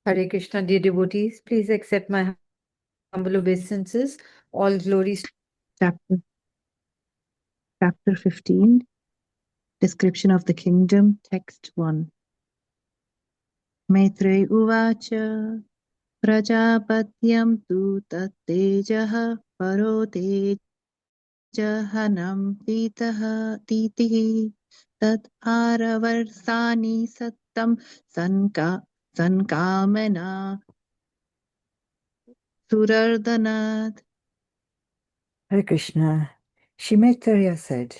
Hare Krishna, dear devotees, please accept my humble obeisances. All glories. Chapter, chapter 15, Description of the Kingdom, Text 1. Maitre Uvacha Prajapatyam tu tattejah paro tejahanam titihi tat aravarsani sattam sankamena surardanat. Hare Krishna. Shimetarya said,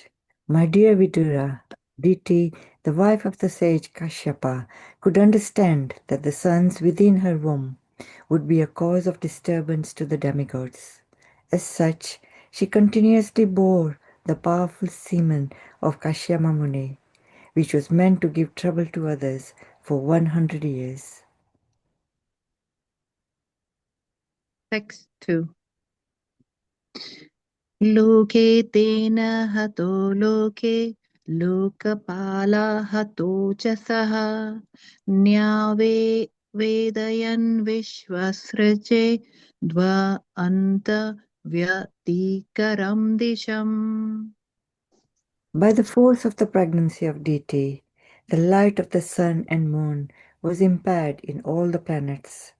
My dear Vidura, Diti, the wife of the sage Kashyapa, could understand that the sons within her womb would be a cause of disturbance to the demigods. As such, she continuously bore the powerful semen of Kashyapa Muni, which was meant to give trouble to others for 100 years. Text 2. Loke tena hato loke lokapala hato chasaha nyave vedayan vishwasraje dva anta vyatikaram disham. By the force of the pregnancy of Diti, the light of the sun and moon was impaired in all the planets,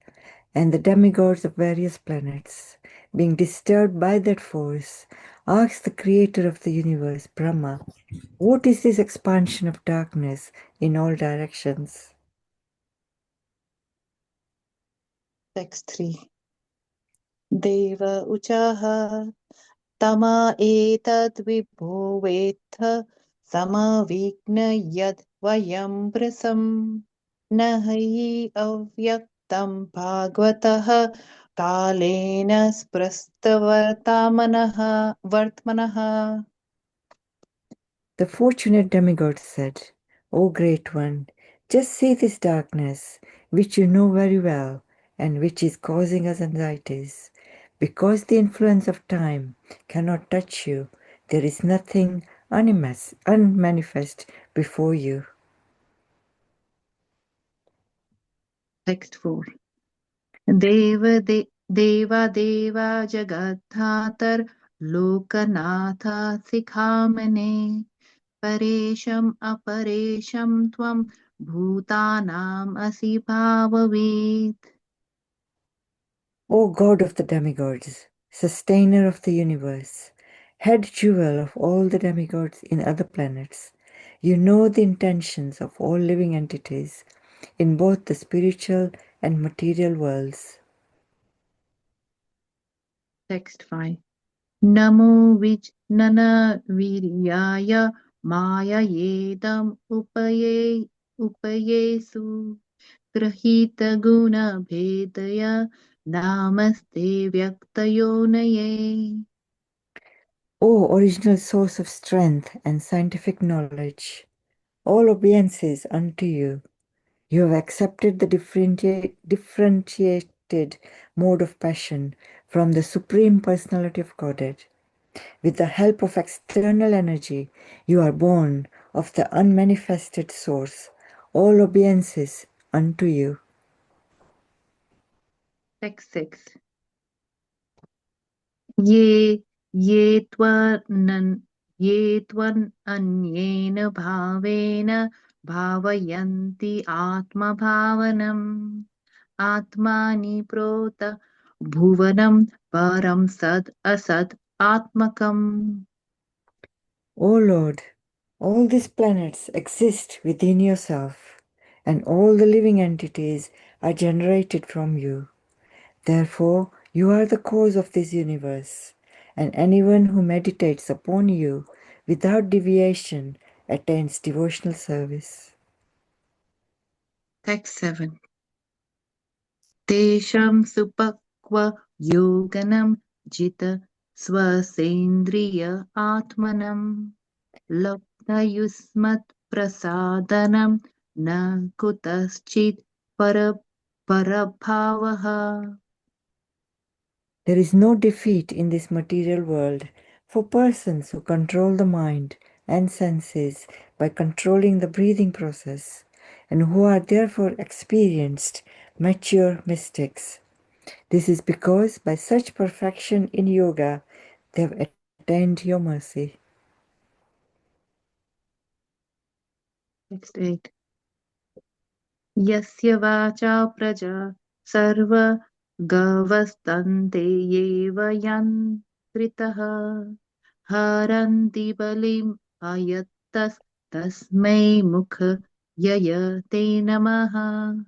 and the demigods of various planets, being disturbed by that force, asked the creator of the universe, Brahma, what is this expansion of darkness in all directions? Text 3. Deva uchaha tama etad vibho vetha samavigna yad vayam prasam nahi avyaktam bhagvatah kalena sprastavartamanaha vartmanaha. The fortunate demigod said, O Great One, just see this darkness, which you know very well, and which is causing us anxieties. Because the influence of time cannot touch you, there is nothing unmanifest before you. Text 4. Deva Deva Jagadhatar Lokanatha Sikhamane Paresham Aparesham Tvam Bhutanam Asi Bhavavid. O God of the demigods, sustainer of the universe, head jewel of all the demigods in other planets, you know the intentions of all living entities in both the spiritual and material worlds. Text 5. Namo Vijnana Viryaya Maya Yedam Upayesu Grahita Guna Bhedaya Namaste Vyaktayonaye. O original source of strength and scientific knowledge, all obeisances unto you. You have accepted the differentiated mode of passion from the Supreme Personality of Godhead. With the help of external energy, you are born of the unmanifested source. All obeisances unto you. Text 6. Ye tvan anyena bhavena bhavayanti atma bhavanam atmani prota bhuvanam param sad asad atmakam. O Lord, all these planets exist within yourself, and all the living entities are generated from you. Therefore, you are the cause of this universe, and anyone who meditates upon you without deviation attains devotional service. Text 7. Tesham supakva yoganam jita swasendriya atmanam labdhayusmat prasadanam na kutaschit parabhavaha. There is no defeat in this material world for persons who control the mind and senses by controlling the breathing process and who are therefore experienced, mature mystics. This is because by such perfection in yoga, they have attained your mercy. Text 8. Yasya vacha praja sarva gavastante yeva yantritaha haranti balim ayattas tasmai mukha yayate namaha.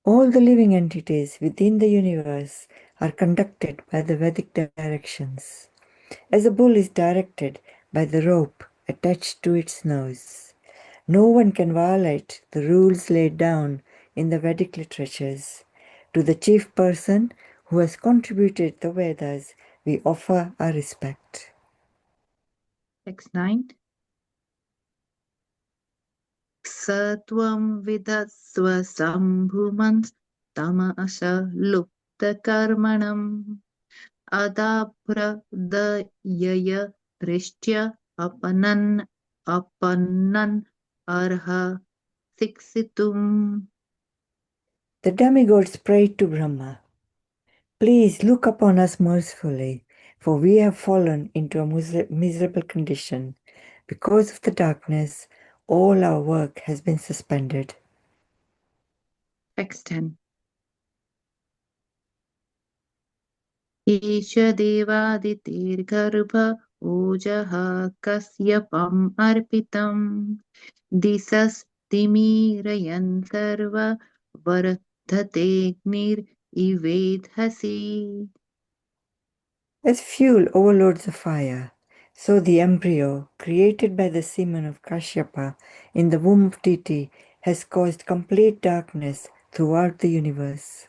All the living entities within the universe are conducted by the Vedic directions. As a bull is directed by the rope attached to its nose, no one can violate the rules laid down in the Vedic literatures. To the chief person who has contributed the Vedas, we offer our respect. Text 9. Satvam vidhasva sambhumans tamasha lupta karmanam adapradayaya drishtya apannan arha siksitum. The demigods prayed to Brahma, "Please look upon us mercifully, for we have fallen into a miserable condition. Because of the darkness, all our work has been suspended." Text 10. Isha devaditirgarbha ojaha kasyapam arpitam disas timirayan sarva vardhategnir ivedhasi. As fuel overloads the fire, so the embryo, created by the semen of Kashyapa in the womb of Diti, has caused complete darkness throughout the universe.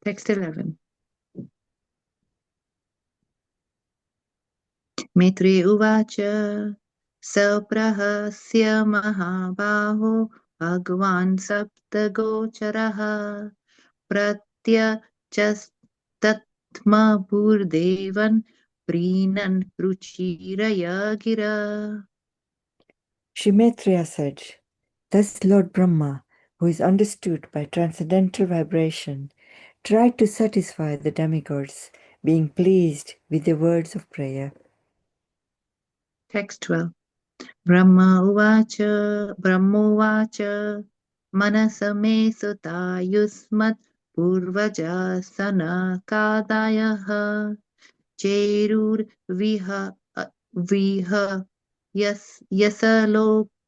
Text 11. Maitre uvacha saprahasya mahabaho bhagwan saptagocharaha pratyachastatma bhurdevan prinan ruchiraya gira. Shri Maitreya said, "Thus Lord Brahma, who is understood by transcendental vibration, tried to satisfy the demigods, being pleased with their words of prayer." Text 12. Brahmovacha manasame sutayusmat purvaja sanakadayaha cherur viha yasa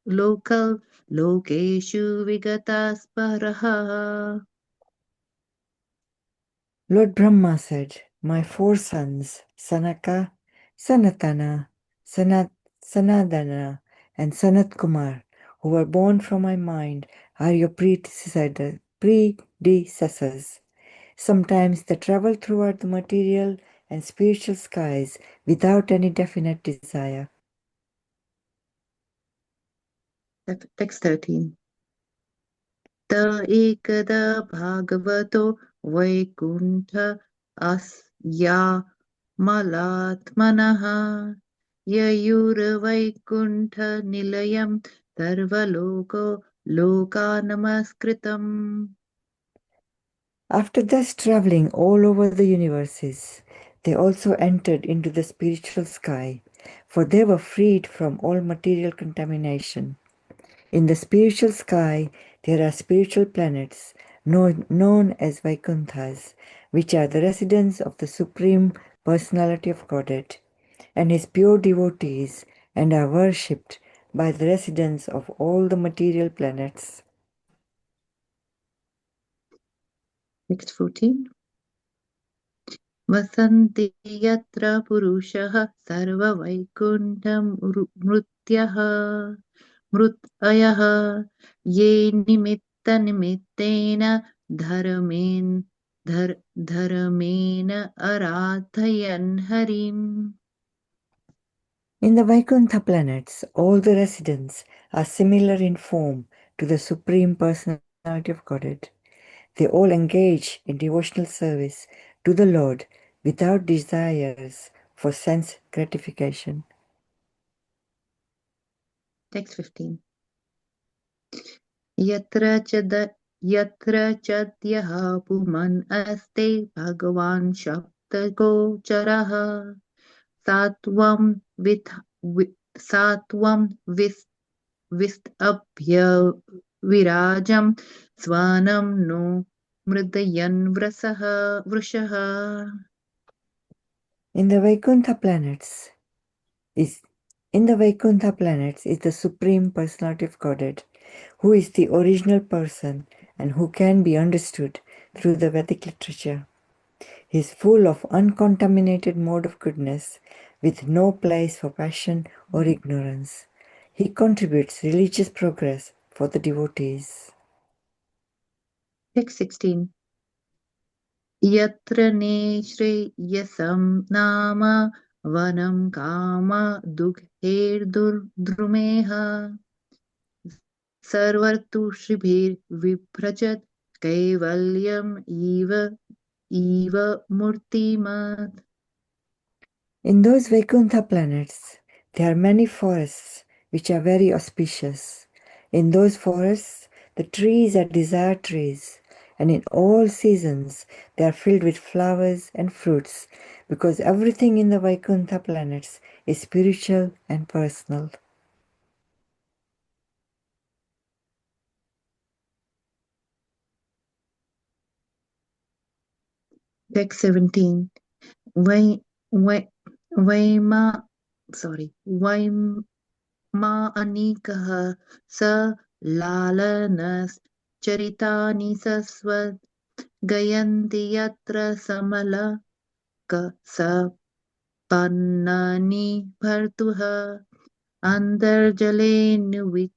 lokal lokeshu vigatasparaha. Lord Brahma said, "My four sons, Sanaka, Sanatana, Sanadana, and Sanat Kumar, who were born from my mind, are your predecessors. Sometimes they travel throughout the material and spiritual skies without any definite desire." Text 13. Ta ekada bhagavato vaikuntha asya malatmanaha yayurvaikuntha nilayam sarvaloko lokanamaskritam. After thus traveling all over the universes, they also entered into the spiritual sky, for they were freed from all material contamination. In the spiritual sky, there are spiritual planets known as Vaikunthas, which are the residence of the Supreme Personality of Godhead and His pure devotees, and are worshipped by the residents of all the material planets. Text 14. Vasanti yatra purushaha sarva vaikuntham mrutyaha ye nimitta nimitena dharamena aradhayan harim. In the Vaikuntha planets, all the residents are similar in form to the Supreme Personality of Godhead. They all engage in devotional service to the Lord without desires for sense gratification. Text 15. यत्र च पुमन् अस्ते भगवान् शब्दगोचरः सात्वं विस्तभ्य विराजं स्वनं no मृदयन् वृषः. In the Vaikuntha planets is the Supreme Personality of Godhead, who is the original person and who can be understood through the Vedic literature. He is full of uncontaminated mode of goodness, with no place for passion or ignorance. He contributes religious progress for the devotees. Text 16. Yatra neshreyasam nama vanam kama dukher sarvartu shibhir viprajat kaivalyam eva murtimat. In those Vaikuntha planets, there are many forests which are very auspicious. In those forests, the trees are desire trees, and in all seasons they are filled with flowers and fruits, because everything in the Vaikuntha planets is spiritual and personal. Text 17. Vaima anikah sa lalanas charitani saswat gayanti yatra samala ka sa pannani bhartuha andarjale nuvik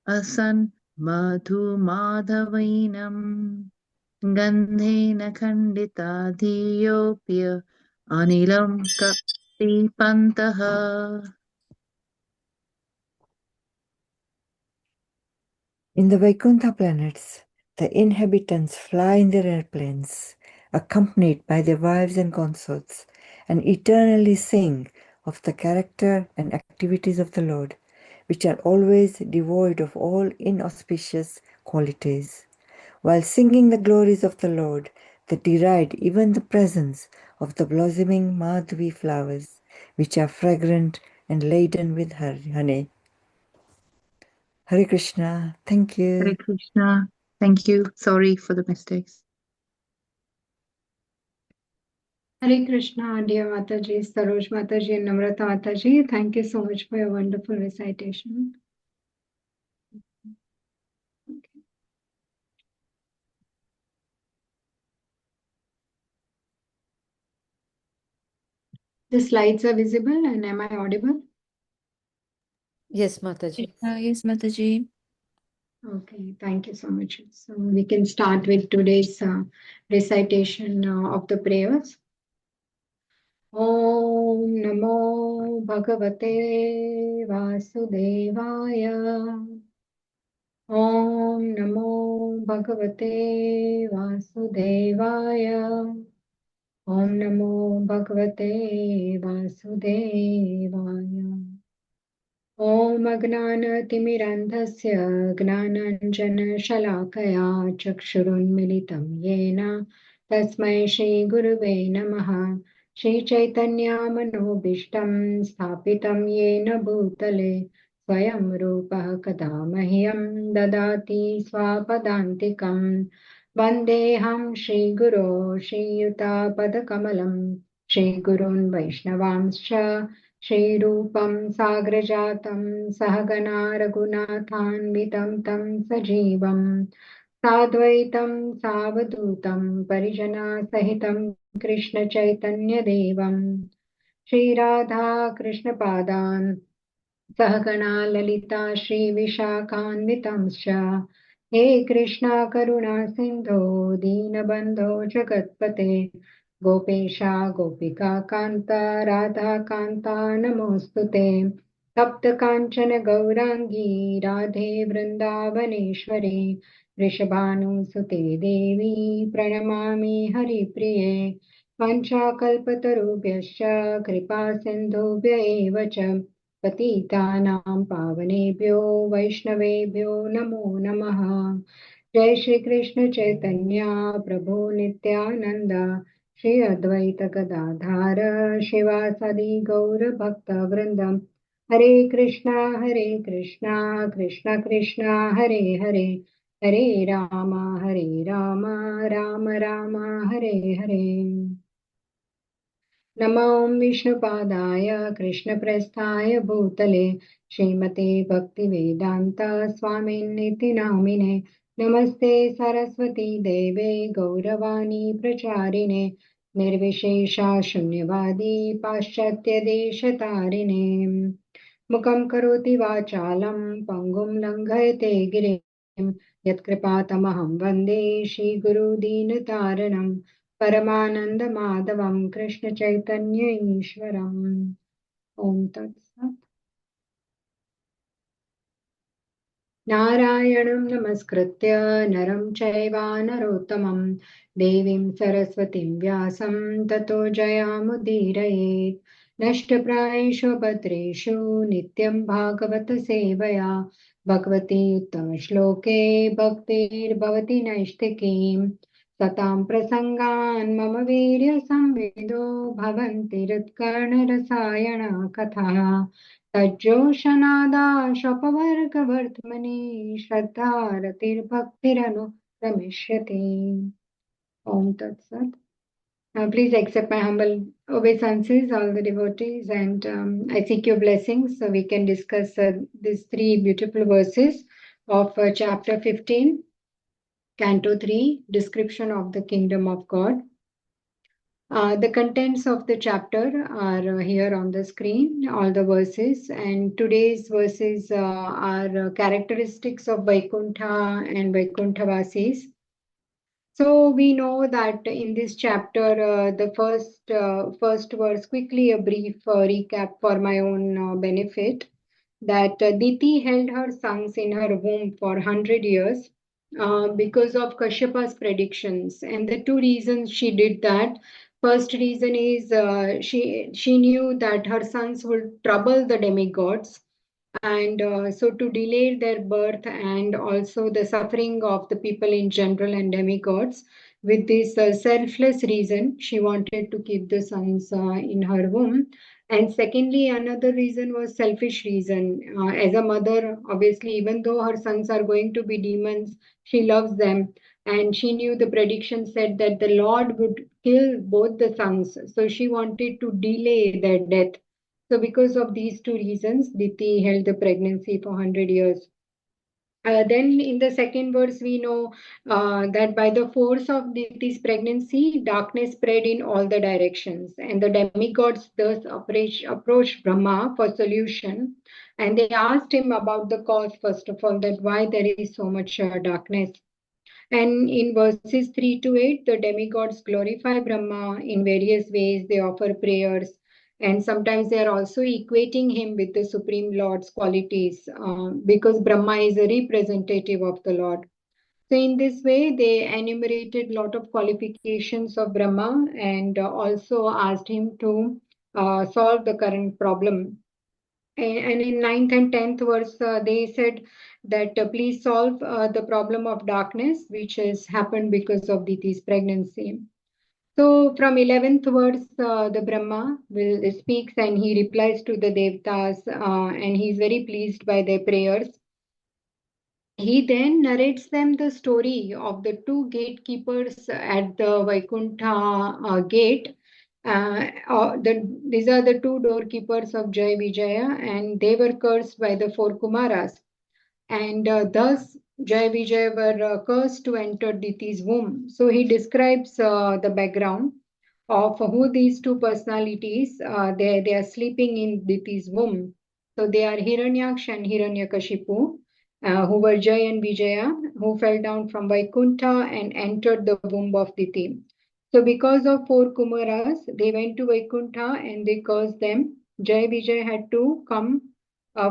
asan madhu madhavainam gandhena khandita dhiyopya anilam kapipantaha. In the Vaikuntha planets, the inhabitants fly in their airplanes, accompanied by their wives and consorts, and eternally sing of the character and activities of the Lord, which are always devoid of all inauspicious qualities. While singing the glories of the Lord, they deride even the presence of the blossoming Madhvi flowers, which are fragrant and laden with honey. Hare Krishna, thank you. Hare Krishna. Thank you. Sorry for the mistakes. Hare Krishna, dear Mataji, Saroj Mataji, and Namrata Mataji. Thank you so much for your wonderful recitation. The slides are visible, and am I audible? Yes, Mataji. Yes, Mataji. Okay, thank you so much. So we can start with today's recitation of the prayers. Om Namo Bhagavate Vasudevaya. Om Namo Bhagavate Vasudevaya. Om Namo Bhagavate Vasudevaya. Om Agnanatimirandhasya Gnananjana-shalakaya Chakshurunmilitam Yena Tasmai Shri Gurave Namaha. Shri Chaitanya Manobishtam Sthapitam Yena Bhutale Swayam Rupa Kada Mahyam Dadati Swapadantikam Vandeham Shri Guru Shri Yuta Padakamalam Shri Gurun Vaishnavamscha श्रीरूपं साग्रजातं सहगना रघुनाथान्वितं तं सजीवं साद्वैतं सावधूतं परिजनासहितं कृष्णचैतन्यदेवं श्रीराधा कृष्णपादान् सहगणा ललिता श्रीविशाखान्वितंश्च हे कृष्णा करुणा सिन्धो दीनबन्धो जगत्पते गोपेशा गोपिका कान्ता राधा कान्ता नमोऽस्तु ते तप्तकाञ्चन गौराङ्गी राधे वृन्दावनेश्वरी वृषभानुसुते देवी प्रणमामि हरिप्रिये पञ्चाकल्पतरुभ्यश्च कृपा सिन्धुभ्य एव च पतितानां पावनेभ्यो वैष्णवेभ्यो नमो नमः। जय श्री कृष्ण चैतन्य प्रभु नित्यानंद श्री अद्वैत गदाधार शिवासादि गौर भक्त वृंदम। हरे कृष्णा कृष्णा कृष्णा हरे हरे, हरे राम राम राम हरे हरे। नमो विष्णुपादाय कृष्णप्रस्थाय भूतले श्रीमते भक्तिवेदान्त स्वामिन्निति नामिने। नमस्ते सरस्वती देवे गौरवाणी प्रचारिणे निर्विशेषा शून्यवादी पाश्चात्यदेशतारिणे। मुखं करोति वाचालं पङ्गुं लङ्घयते गिरिं यत्कृपातमहं वन्दे श्रीगुरुदीनतारणं परमानन्दमाधवं कृष्णचैतन्य ईश्वरम्। ॐ तत्सत्। नारायणं नमस्कृत्य नरं चैव नरोत्तमं देवीं सरस्वतीं व्यासं ततो जयामुदीरयेत्। नष्टप्रायेषु भद्रेषु नित्यं भागवत सेवया भगवती उत्तमश्लोके भक्तिर्भवति नैष्ठिकीम्। सतां प्रसङ्गान् मम वीर्यसंविदो भवन्ति हृत्कर्णरसायण कथाः। तज्जोषनादा शपवर्गवर्त्मनि श्रद्धारतिर्भक्तिरनुक्रमिष्यति। Om Tat Sat. Please accept my humble obeisances, all the devotees, and I seek your blessings so we can discuss these three beautiful verses of chapter 15, Canto 3, Description of the Kingdom of God. The contents of the chapter are here on the screen, all the verses, and today's verses are characteristics of Vaikuntha and Vaikuntha-vasis. So we know that in this chapter, the first verse, quickly a brief recap for my own benefit, that Diti held her sons in her womb for 100 years because of Kashyapa's predictions. And the two reasons she did that. First reason is she knew that her sons would trouble the demigods, and so to delay their birth and also the suffering of the people in general and demigods, with this selfless reason she wanted to keep the sons in her womb. And secondly, another reason was selfish reason. As a mother, obviously, even though her sons are going to be demons, she loves them, and she knew the prediction said that the Lord would kill both the sons, so she wanted to delay their death. So because of these two reasons, Diti held the pregnancy for 100 years. Then in the second verse, we know that by the force of Diti's pregnancy, darkness spread in all the directions. And the demigods thus approached Brahma for solution. And they asked him about the cause, first of all, that why there is so much darkness. And in verses 3 to 8, the demigods glorify Brahma in various ways. They offer prayers, and sometimes they are also equating him with the Supreme Lord's qualities because Brahma is a representative of the Lord. So, in this way, they enumerated a lot of qualifications of Brahma and also asked him to solve the current problem. And in 9th and 10th verse, they said that please solve the problem of darkness, which has happened because of Diti's pregnancy. So from 11th verse, the Brahma will speaks and he replies to the Devtas, and he is very pleased by their prayers. He then narrates them the story of the two gatekeepers at the Vaikuntha gate. These are the two doorkeepers of Jai Vijaya, and they were cursed by the four Kumaras. And thus, Jai Vijaya were cursed to enter Diti's womb. So he describes the background of who these two personalities. They are sleeping in Diti's womb. So they are Hiranyaksha and Hiranyakashipu, who were Jai and Vijaya, who fell down from Vaikuntha and entered the womb of Diti. So because of four Kumaras, they went to Vaikuntha and they cursed them. Jai Vijay had to come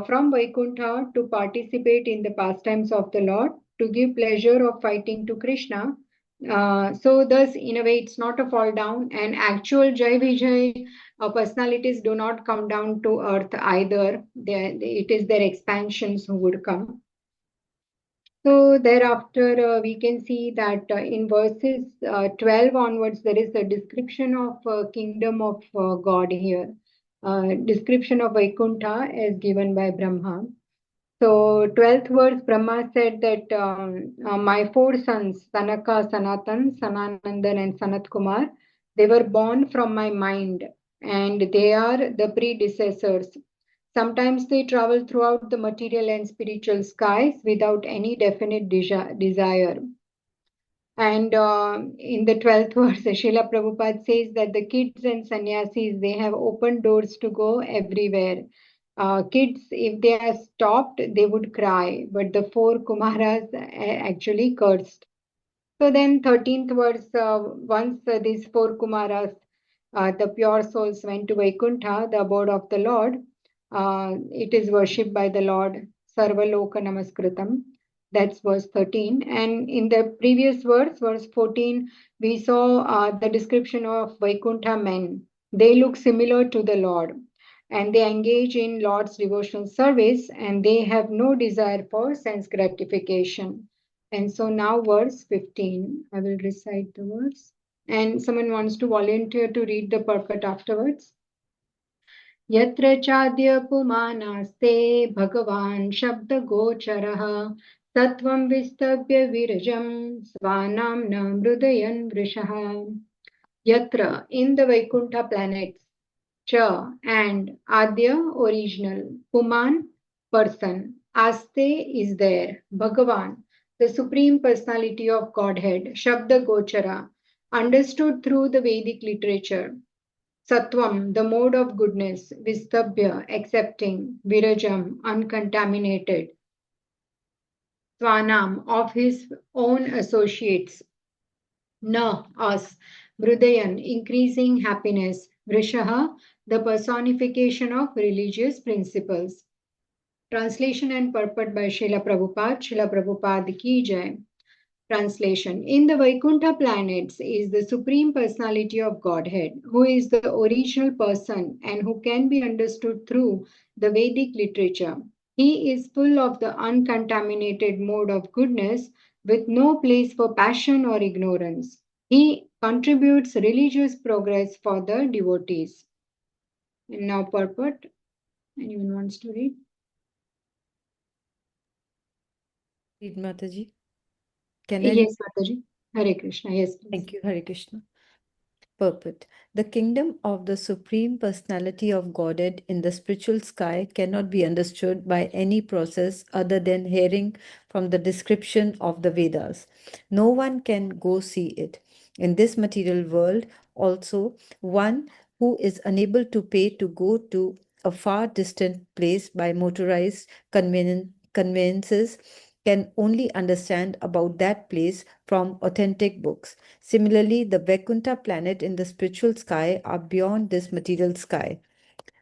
from Vaikuntha to participate in the pastimes of the Lord, to give pleasure of fighting to Krishna. So thus, in a way, it's not a fall down. And actual Jai Vijay personalities do not come down to earth either. It is their expansions who would come. So thereafter, we can see that in verses 12 onwards, there is a description of kingdom of God here. Description of Vaikuntha as given by Brahma. So 12th verse, Brahma said that my four sons, Sanaka, Sanatan, Sananandan and Sanat Kumar, they were born from my mind and they are the predecessors. Sometimes they travel throughout the material and spiritual skies without any definite desire. And in the 12th verse, Srila Prabhupada says that the kids and sannyasis, they have open doors to go everywhere. Kids, if they are stopped, they would cry, but the four Kumaras actually cursed. So then 13th verse, once these four Kumaras, the pure souls went to Vaikuntha, the abode of the Lord. It is worshipped by the Lord, Sarvaloka Namaskritam. That's verse 13. And in the previous verse, verse 14, we saw the description of Vaikuntha men. They look similar to the Lord and they engage in Lord's devotional service and they have no desire for sense gratification. And so now verse 15, I will recite the verse. And someone wants to volunteer to read the purport afterwards. यत्र चाद्य पुमानास्ते भगवान् शब्दगोचरः तत्त्वं विस्तव्य विरजं स्वानां न मृदयन् वृषः. Yatra, in the Vaikuntha planets, Cha and Adya, original, Puman, person, Aste is there, Bhagavan, the Supreme Personality of Godhead, Shabda Gochara, understood through the Vedic literature, Sattvam, the mode of goodness, Vistabhya, accepting, Virajam, uncontaminated, Swanam, of his own associates, Na, us, Mrudayan, increasing happiness, Vrishaha, the personification of religious principles. Translation and purport by Srila Prabhupada. Srila Prabhupada ki jai. Translation. In the Vaikuntha planets is the Supreme Personality of Godhead, who is the original person and who can be understood through the Vedic literature. He is full of the uncontaminated mode of goodness with no place for passion or ignorance. He contributes religious progress for the devotees. And now purport. Anyone wants to read? Read Mataji. Can I read? Yes, Mataji. Hare Krishna. Yes, please. Thank you, Hare Krishna. Purport. The kingdom of the Supreme Personality of Godhead in the spiritual sky cannot be understood by any process other than hearing from the description of the Vedas. No one can go see it. In this material world, also, one who is unable to pay to go to a far distant place by motorized conveyances can only understand about that place from authentic books. Similarly, the Vaikuntha planet in the spiritual sky are beyond this material sky.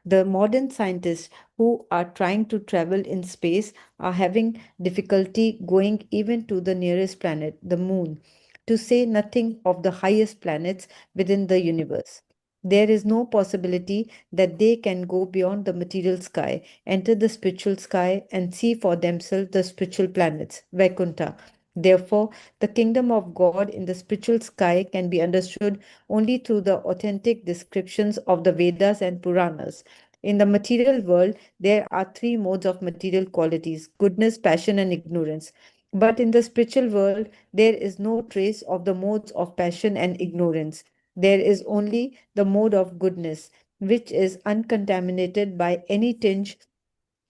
The modern scientists who are trying to travel in space are having difficulty going even to the nearest planet, the moon, to say nothing of the highest planets within the universe. There is no possibility that they can go beyond the material sky, enter the spiritual sky, and see for themselves the spiritual planets, Vaikuntha. Therefore, the kingdom of God in the spiritual sky can be understood only through the authentic descriptions of the Vedas and Puranas. In the material world, there are three modes of material qualities: goodness, passion, and ignorance. But in the spiritual world, there is no trace of the modes of passion and ignorance. There is only the mode of goodness, which is uncontaminated by any tinge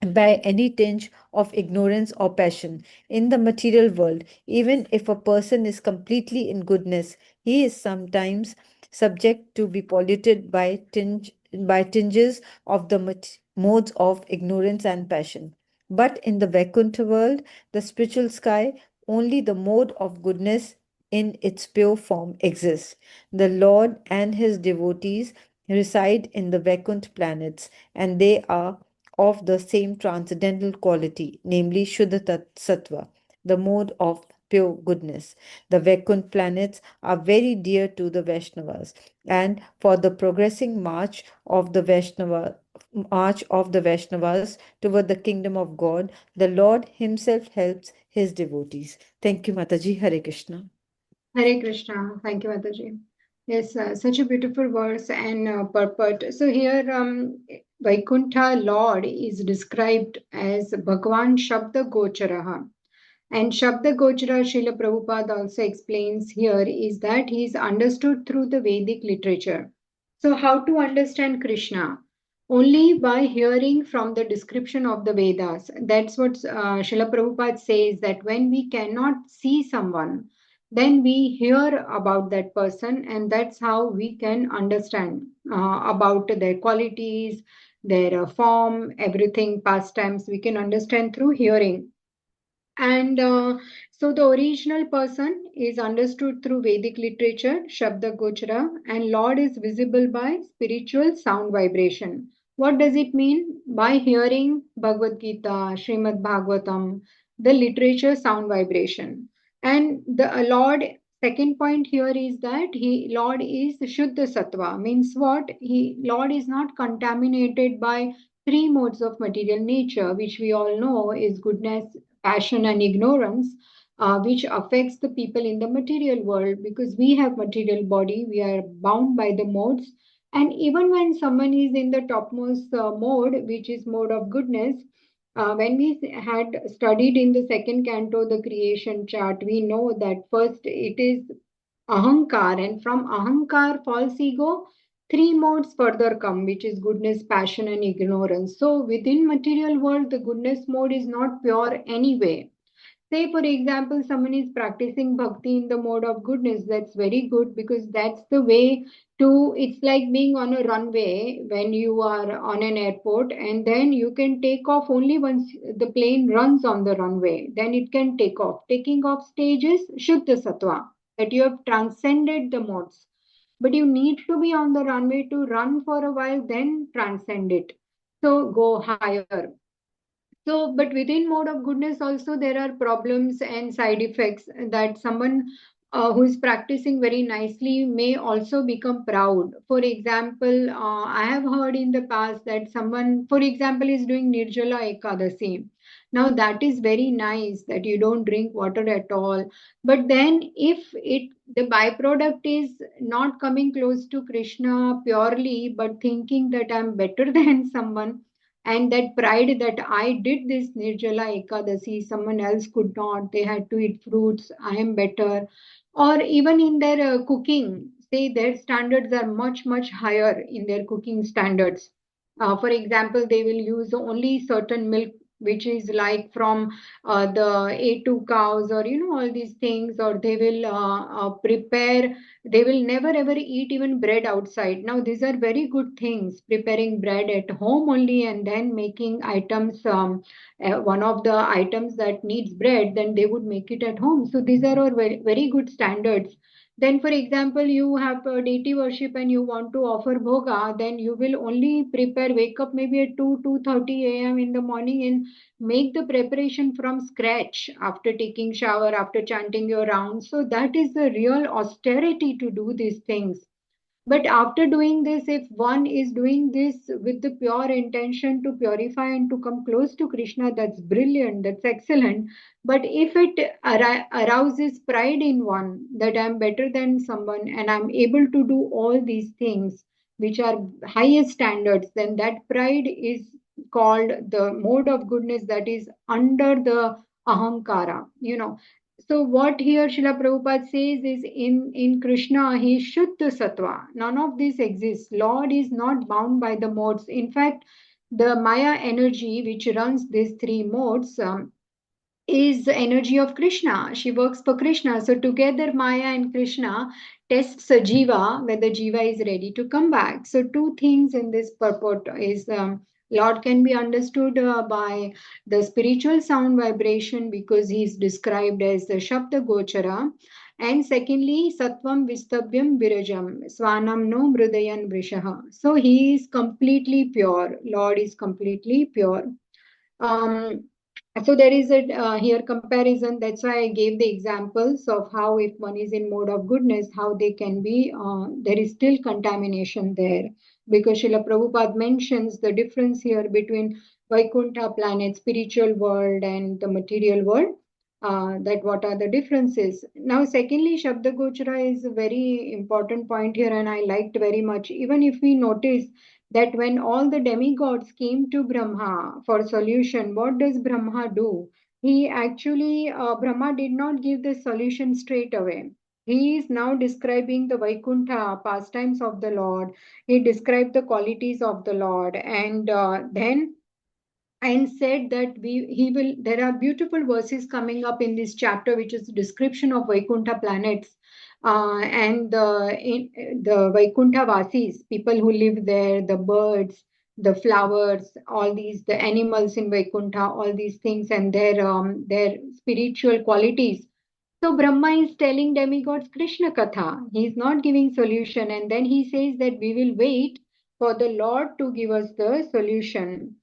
of ignorance or passion. In the material world, even if a person is completely in goodness, he is sometimes subject to be polluted by tinges of the modes of ignorance and passion. But in the Vaikuntha world, the spiritual sky, only the mode of goodness in its pure form exists. The Lord and his devotees reside in the Vaikuntha planets, and they are of the same transcendental quality, namely Shuddha Sattva, the mode of pure goodness. The Vaikunt planets are very dear to the Vaishnavas, and for the progressing march of the Vaishnavas toward the kingdom of God, the Lord Himself helps His devotees. Thank you, Mataji. Hare Krishna. Hare Krishna. Thank you, Mataji. Yes, such a beautiful verse and purport. So here, Vaikuntha Lord is described as Bhagwan Shabda Gocharaha. And Shabda Gochara, Srila Prabhupada also explains here, is that he is understood through the Vedic literature. So, how to understand Krishna? Only by hearing from the description of the Vedas. That's what Srila Prabhupada says, that when we cannot see someone, then we hear about that person, and that's how we can understand about their qualities, their form, everything, pastimes. We can understand through hearing. And so the original person is understood through Vedic literature, Shabda Gochara, and Lord is visible by spiritual sound vibration. What does it mean? By hearing Bhagavad Gita, Srimad Bhagavatam, the literature sound vibration. And the Lord, second point here is that Lord is Shuddha Sattva, means what? Lord is not contaminated by three modes of material nature, which we all know is goodness, passion, and ignorance, which affects the people in the material world, because we have material body, we are bound by the modes. And even when someone is in the topmost mode, which is mode of goodness, when we had studied in the second canto the creation chart, we know that first it is ahankar, and from ahankar, false ego, three modes further come, which is goodness, passion, and ignorance. So within material world, the goodness mode is not pure anyway. Say, for example, someone is practicing bhakti in the mode of goodness. That's very good, because that's the way to, it's like being on a runway when you are on an airport, and then you can take off only once the plane runs on the runway. Then it can take off. Taking off stage is Shuddha Sattva, that you have transcended the modes. But you need to be on the runway to run for a while, then transcend it. So go higher. So, but within mode of goodness also there are problems and side effects, that someone who is practicing very nicely may also become proud. For example, I have heard in the past that someone, for example, is doing Nirjala Ekadasi. Now that is very nice that you don't drink water at all. But then if the byproduct is not coming close to Krishna purely, but thinking that I'm better than someone, and that pride that I did this Nirjala Ekadasi, someone else could not, they had to eat fruits, I am better. Or even in their cooking, say their standards are much, much higher in their cooking standards. For example, they will use only certain milk, which is like from the A2 cows, or all these things, or they will prepare, they will never ever eat even bread outside. Now these are very good things, preparing bread at home only, and then making items, one of the items that needs bread, then they would make it at home. So these are all very, very good standards. Then, for example, you have a deity worship and you want to offer bhoga, then you will only prepare, wake up maybe at 2:30 a.m. in the morning and make the preparation from scratch after taking shower, after chanting your rounds. So that is the real austerity to do these things. But after doing this, if one is doing this with the pure intention to purify and to come close to Krishna, that's brilliant, that's excellent. But if it arouses pride in one, that I'm better than someone and I'm able to do all these things, which are highest standards, then that pride is called the mode of goodness that is under the ahankara. So what here Srila Prabhupada says is, in Krishna, he is Shuddha Sattva. None of this exists. Lord is not bound by the modes. In fact, the Maya energy which runs these three modes is the energy of Krishna. She works for Krishna. So together Maya and Krishna tests a jiva, whether jiva is ready to come back. So two things in this purport is, Lord can be understood by the spiritual sound vibration, because he is described as the Shabda Gochara. And secondly, Sattvam Vistabhyam Virajam, Swanam no Mrudayan Vrishaha. So he is completely pure. Lord is completely pure. Um, So there is a here comparison. That's why I gave the examples of how if one is in mode of goodness, how they can be. There is still contamination there because Srila Prabhupada mentions the difference here between Vaikuntha planet, spiritual world, and the material world. That what are the differences? Now, secondly, Shabda Gochara is a very important point here, and I liked very much. Even if we notice that when all the demigods came to Brahma for solution, what does Brahma do? He actually, Brahma did not give the solution straight away. He is now describing the Vaikuntha pastimes of the Lord. He described the qualities of the Lord, and then and said that he will there are beautiful verses coming up in this chapter which is description of Vaikuntha planets and the Vaikuntha Vasis, people who live there, the birds, the flowers, all these, the animals in Vaikuntha, all these things, and their spiritual qualities. So Brahma is telling demigods Krishna Katha. He is not giving solution, and then he says that we will wait for the Lord to give us the solution.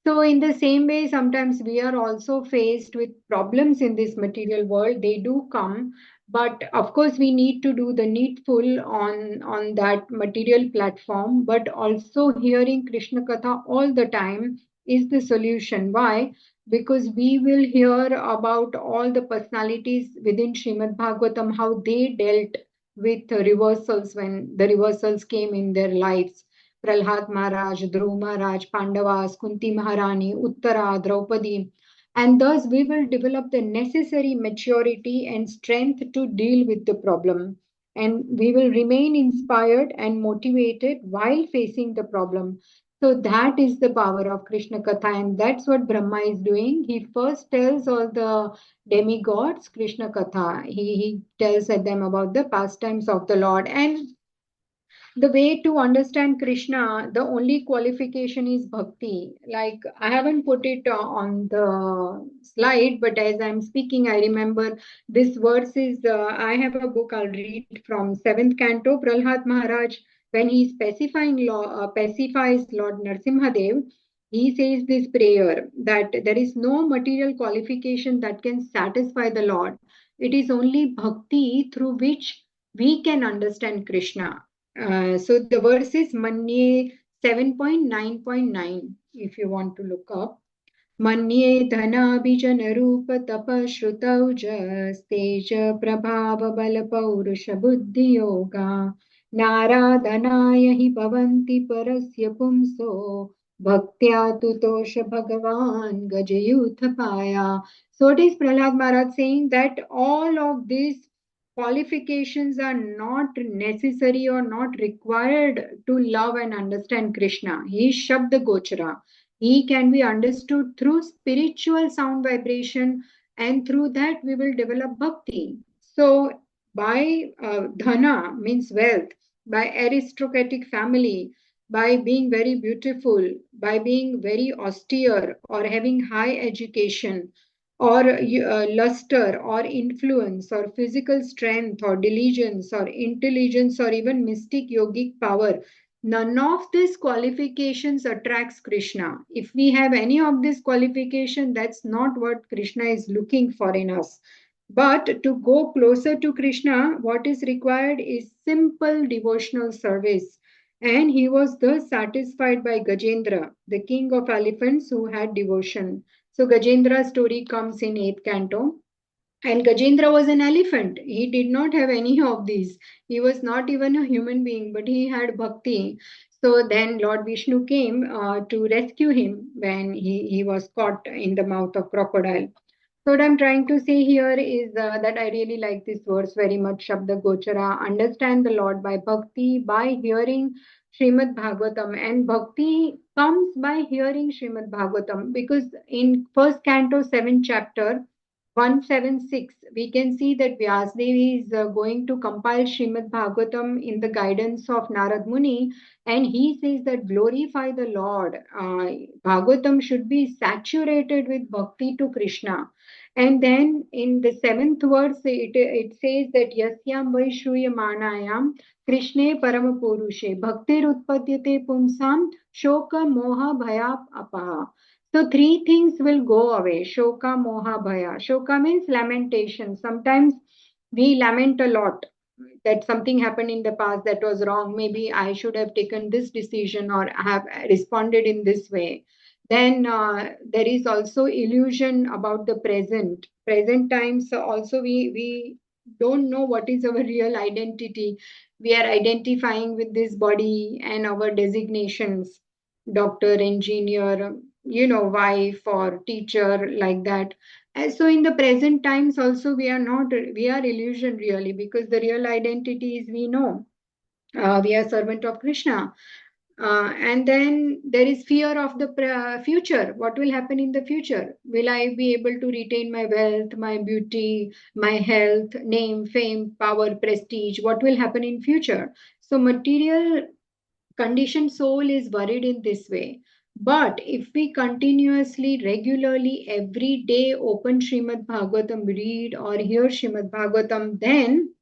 So, in the same way, sometimes we are also faced with problems in this material world. They do come, but of course, we need to do the needful on that material platform. But also, hearing Krishna Katha all the time is the solution. Why? Because we will hear about all the personalities within Srimad Bhagavatam, how they dealt with reversals when the reversals came in their lives. Prahlad Maharaj, Dhruv Maharaj, Pandavas, Kunti Maharani, Uttara, Draupadi. And thus we will develop the necessary maturity and strength to deal with the problem. And we will remain inspired and motivated while facing the problem. So that is the power of Krishna Katha, and that's what Brahma is doing. He first tells all the demigods Krishna Katha. He tells them about the pastimes of the Lord. And the way to understand Krishna, the only qualification is bhakti. Like I haven't put it on the slide, but as I'm speaking, I remember this verse is. I have a book I'll read from seventh canto. Prahlad Maharaj, when he pacifies Lord Narsimhadev, he says this prayer that there is no material qualification that can satisfy the Lord. It is only bhakti through which we can understand Krishna. So the verse is Manye 7.9.9 if you want to look up. Manye धनाभिजनरूपतपश्रुतौज तेज प्रभावबलपौरुषबुद्धियोगा नाराधनाय हि भवन्ति परस्य पुंसो भक्त्या तुतोष Bhagavan Gajayuthapaya. So it is Prahlad Maharaj saying that all of these qualifications are not necessary or not required to love and understand Krishna. He is Shabda Gochara. He can be understood through spiritual sound vibration, and through that we will develop bhakti. So, by dhana means wealth, by aristocratic family, by being very beautiful, by being very austere or having high education, or luster or influence or physical strength or diligence or intelligence or even mystic yogic power, none of these qualifications attracts Krishna. If we have any of this qualification, that's not what Krishna is looking for in us. But to go closer to Krishna, what is required is simple devotional service. And he was thus satisfied by Gajendra, the king of elephants who had devotion. So Gajendra's story comes in 8th canto. And Gajendra was an elephant. He did not have any of these. He was not even a human being, but he had bhakti. So then Lord Vishnu came to rescue him when he was caught in the mouth of crocodile. So what I'm trying to say here is that I really like this verse very much, Shabda Gochara. Understand the Lord by bhakti, by hearing Srimad Bhagavatam. And bhakti comes by hearing Srimad Bhagavatam, because in first canto, 7th chapter, 176, we can see that Vyasdev is going to compile Srimad Bhagavatam in the guidance of Narad Muni, and he says that glorify the Lord. Bhagavatam should be saturated with bhakti to Krishna. And then in the 7th verse, it says that Yasyam Vaishruya Manayam Krishne Paramapurushe Bhaktir Utpadyate Pumsam Shoka Moha Bhayap Apaha. So three things will go away. Shoka, Moha, Bhaya. Shoka means lamentation. Sometimes we lament a lot that something happened in the past that was wrong. Maybe I should have taken this decision or have responded in this way. Then there is also illusion about the present. Present times also we don't know what is our real identity. We are identifying with this body and our designations, doctor, engineer, wife or teacher, like that. And so in the present times also we are illusion really, because the real identity is, we know, we are servant of Krishna. And then there is fear of the future. What will happen in the future? Will I be able to retain my wealth, my beauty, my health, name, fame, power, prestige? What will happen in future? So material conditioned soul is worried in this way. But if we continuously, regularly, every day open Srimad Bhagavatam, read or hear Srimad Bhagavatam, then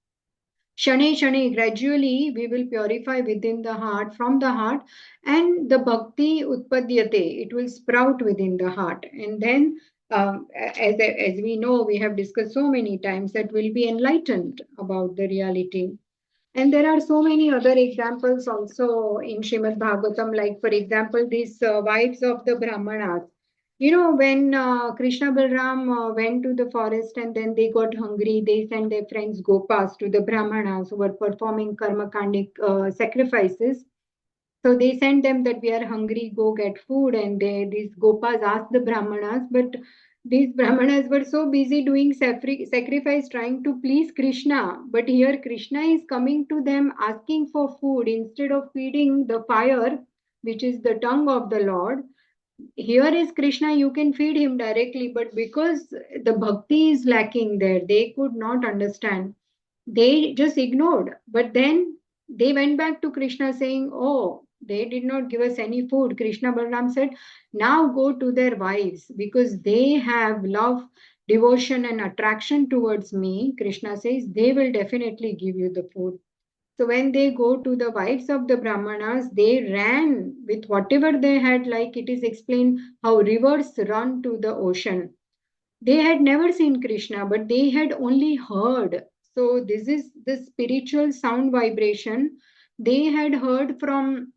Shane Shane, gradually we will purify within the heart, from the heart, and the bhakti utpadyate, it will sprout within the heart. And then, as we know, we have discussed so many times, that will be enlightened about the reality. And there are so many other examples also in Srimad Bhagavatam, like, for example, these wives of the Brahmanas. When Krishna Balram went to the forest and then they got hungry, they sent their friends Gopas to the Brahmanas who were performing karmakandic sacrifices. So they sent them that we are hungry, go get food. And these Gopas asked the Brahmanas, but these Brahmanas were so busy doing sacrifice, trying to please Krishna. But here Krishna is coming to them asking for food instead of feeding the fire, which is the tongue of the Lord. Here is Krishna, you can feed him directly, but because the bhakti is lacking there, they could not understand. They just ignored. But then they went back to Krishna saying, oh, they did not give us any food. Krishna Balaram said, now go to their wives because they have love, devotion, and attraction towards me. Krishna says, they will definitely give you the food. So when they go to the wives of the Brahmanas, they ran with whatever they had, like it is explained how rivers run to the ocean. They had never seen Krishna, but they had only heard. So this is the spiritual sound vibration. They had heard from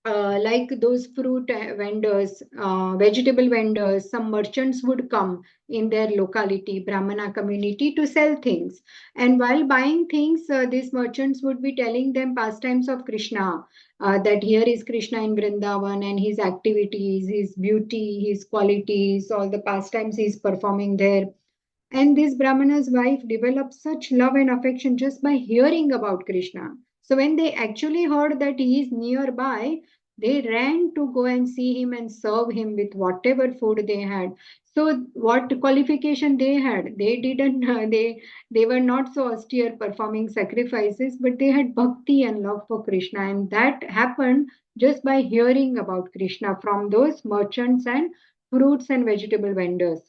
like those fruit vendors, vegetable vendors, some merchants would come in their locality, Brahmana community, to sell things. And while buying things, these merchants would be telling them pastimes of Krishna, that here is Krishna in Vrindavan and his activities, his beauty, his qualities, all the pastimes he's performing there. And this Brahmana's wife developed such love and affection just by hearing about Krishna. So when they actually heard that he is nearby, they ran to go and see him and serve him with whatever food they had. So what qualification they had? They didn't. They were not so austere performing sacrifices, but they had bhakti and love for Krishna, and that happened just by hearing about Krishna from those merchants and fruits and vegetable vendors.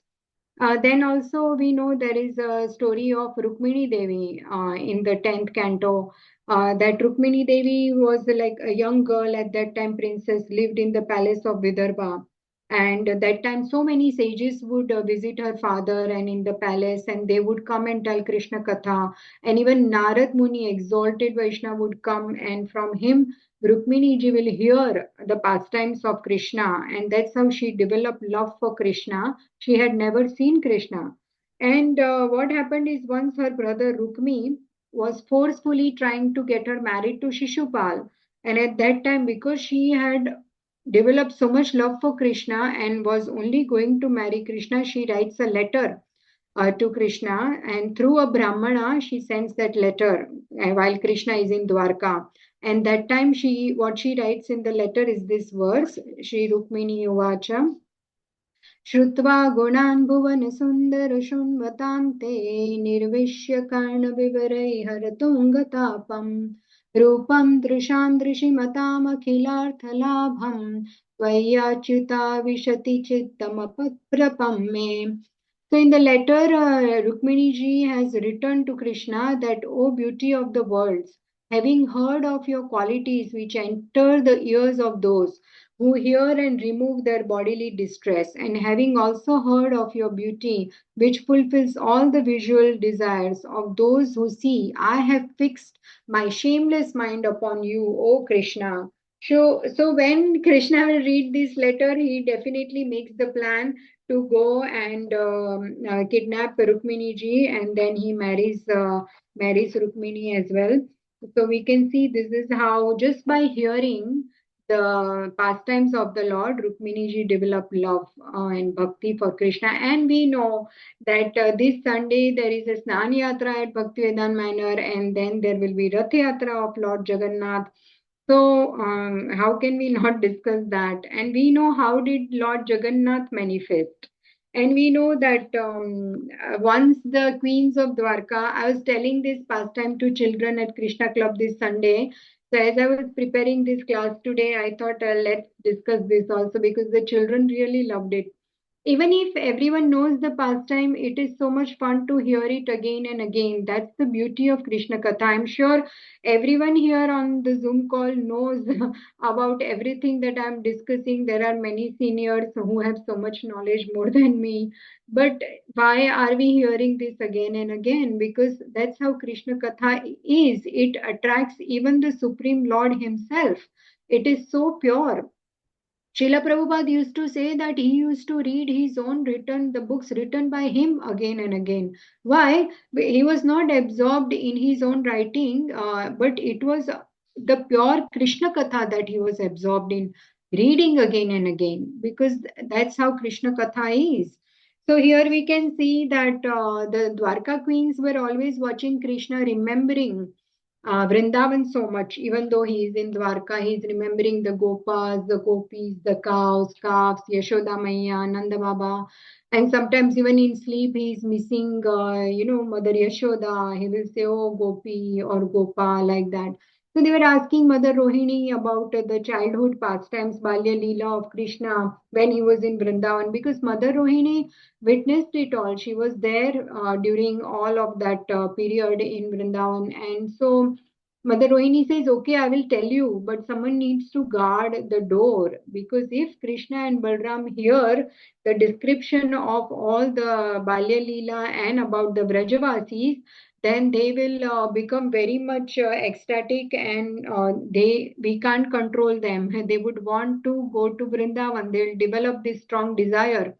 Then also we know there is a story of Rukmini Devi in the 10th canto. That Rukmini Devi was like a young girl at that time, princess, lived in the palace of Vidarbha. And at that time, so many sages would visit her father and in the palace, and they would come and tell Krishna Katha. And even Narad Muni, exalted Vaishnava, would come, and from him, Rukmini ji will hear the pastimes of Krishna. And that's how she developed love for Krishna. She had never seen Krishna. And what happened is, once her brother Rukmi was forcefully trying to get her married to Shishupal. And at that time, because she had developed so much love for Krishna and was only going to marry Krishna, she writes a letter to Krishna, and through a Brahmana, she sends that letter while Krishna is in Dwarka. And that time, what she writes in the letter is this verse: Shri Rukmini Uvacha. श्रुत्वा गुणान् भुवनसुन्दरशृण्वतां ते निर्विश्य कर्णविवरैर्हरतुङ्गतापम् रूपं दृशां दृशिमतामखिलार्थलाभं त्वय्याच्युता विशति चित्तमपप्रपं मे. So in the letter, Rukmini ji has written to Krishna that, O beauty of the worlds, having heard of your qualities which enter the ears of those who hear and remove their bodily distress, and having also heard of your beauty, which fulfills all the visual desires of those who see, I have fixed my shameless mind upon you, O Krishna. So when Krishna will read this letter, he definitely makes the plan to go and kidnap Rukmini ji, and then he marries Rukmini as well. So we can see this is how, just by hearing the pastimes of the Lord, Rukmini ji developed love and bhakti for Krishna. And we know that this Sunday there is a Snan Yatra at Bhaktivedanta Manor, and then there will be Rath Yatra of Lord Jagannath. So, how can we not discuss that? And we know how did Lord Jagannath manifest. And we know that once the queens of Dwarka, I was telling this pastime to children at Krishna Club this Sunday. So, as I was preparing this class today, I thought let's discuss this also because the children really loved it. Even if everyone knows the pastime, it is so much fun to hear it again and again. That's the beauty of Krishna Katha. I'm sure everyone here on the Zoom call knows about everything that I'm discussing. There are many seniors who have so much knowledge more than me. But why are we hearing this again and again? Because that's how Krishna Katha is. It attracts even the Supreme Lord Himself. It is so pure. Srila Prabhupada used to say that he used to read his own written, the books written by him again and again. Why? He was not absorbed in his own writing, but it was the pure Krishna Katha that he was absorbed in, reading again and again, because that's how Krishna Katha is. So here we can see that the Dwarka queens were always watching Krishna, remembering Vrindavan so much. Even though he is in Dwarka, he is remembering the Gopas, the Gopis, the cows, calves, Yashoda Maya, Nanda Baba. And sometimes even in sleep, he is missing, Mother Yashoda. He will say, oh, Gopi or Gopa, like that. So they were asking Mother Rohini about the childhood pastimes, Balya Leela of Krishna when he was in Vrindavan, because Mother Rohini witnessed it all. She was there during all of that period in Vrindavan. And so Mother Rohini says, okay, I will tell you, but someone needs to guard the door, because if Krishna and Balram hear the description of all the Balya Leela and about the Vrajavasis, then they will become very much ecstatic, and we can't control them. They would want to go to Vrindavan. They will develop this strong desire.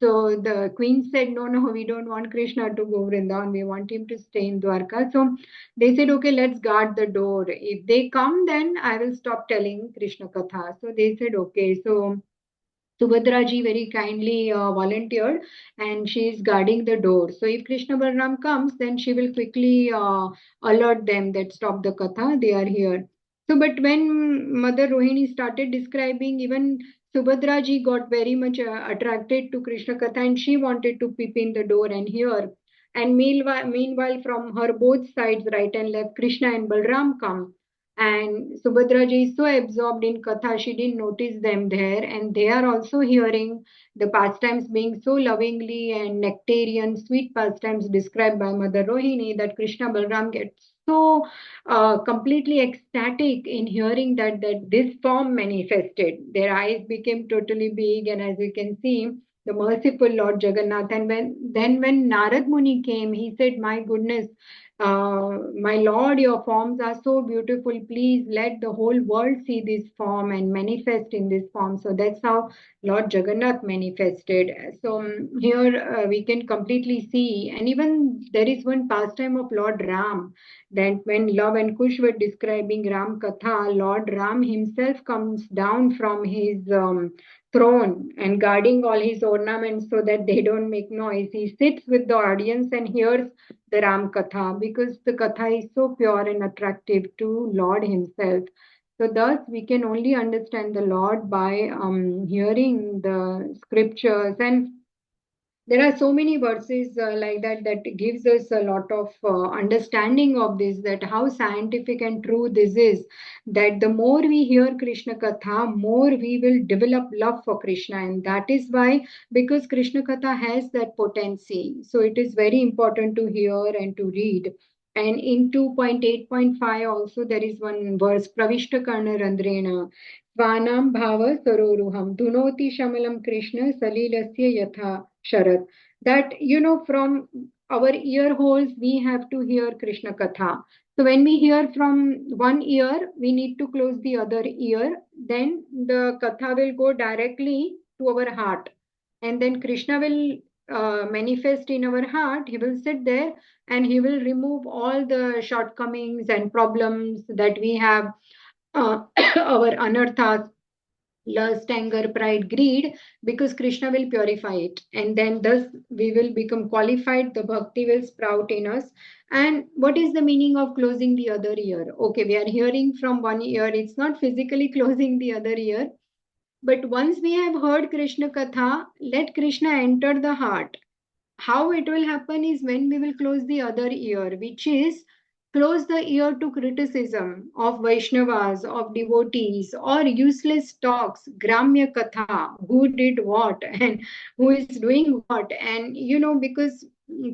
So the queen said, no, no, we don't want Krishna to go Vrindavan. We want him to stay in Dwarka. So they said, okay, let's guard the door. If they come, then I will stop telling Krishna Katha. So they said, okay. So Subhadra ji very kindly volunteered, and she is guarding the door. So if Krishna Balram comes, then she will quickly alert them that stop the katha, they are here. So, but when Mother Rohini started describing, even Subhadra ji got very much attracted to Krishna katha, and she wanted to peep in the door and hear. And meanwhile, from her both sides, right and left, Krishna and Balram come. And Subhadra ji is so absorbed in Katha, she didn't notice them there. And they are also hearing the pastimes being so lovingly and nectarian, sweet pastimes described by Mother Rohini, that Krishna Balram gets so completely ecstatic in hearing that this form manifested. Their eyes became totally big, and as you can see, the merciful Lord Jagannath. And when Narad Muni came, he said, my goodness, my Lord, your forms are so beautiful. Please let the whole world see this form and manifest in this form. So that's how Lord Jagannath manifested. So here we can completely see, and even there is one pastime of Lord Ram, that when Love and Kush were describing Ram Katha, Lord Ram himself comes down from his throne and guarding all his ornaments so that they don't make noise. He sits with the audience and hears the Ram Katha, because the Katha is so pure and attractive to Lord himself. So thus we can only understand the Lord by hearing the scriptures. And there are so many verses like that that gives us a lot of understanding of this, that how scientific and true this is, that the more we hear Krishna Katha, more we will develop love for Krishna. And that is why, because Krishna Katha has that potency, so it is very important to hear and to read. And in 2.8.5 also there is one verse, Pravishta Karna Randrena, Svanam bhava saroruham dhunoti shamalam Krishna salilasya yatha sharat. That, from our ear holes, we have to hear Krishna Katha. So when we hear from one ear, we need to close the other ear. Then the Katha will go directly to our heart. And then Krishna will manifest in our heart. He will sit there and he will remove all the shortcomings and problems that we have, our anarthas, lust, anger, pride, greed, because Krishna will purify it. And then thus we will become qualified, the bhakti will sprout in us. And what is the meaning of closing the other ear? Okay, we are hearing from one ear, it's not physically closing the other ear. But once we have heard Krishna Katha, let Krishna enter the heart. How it will happen is when we will close the other ear, which is close the ear to criticism of Vaishnavas, of devotees, or useless talks, Gramya Katha, who did what and who is doing what. And because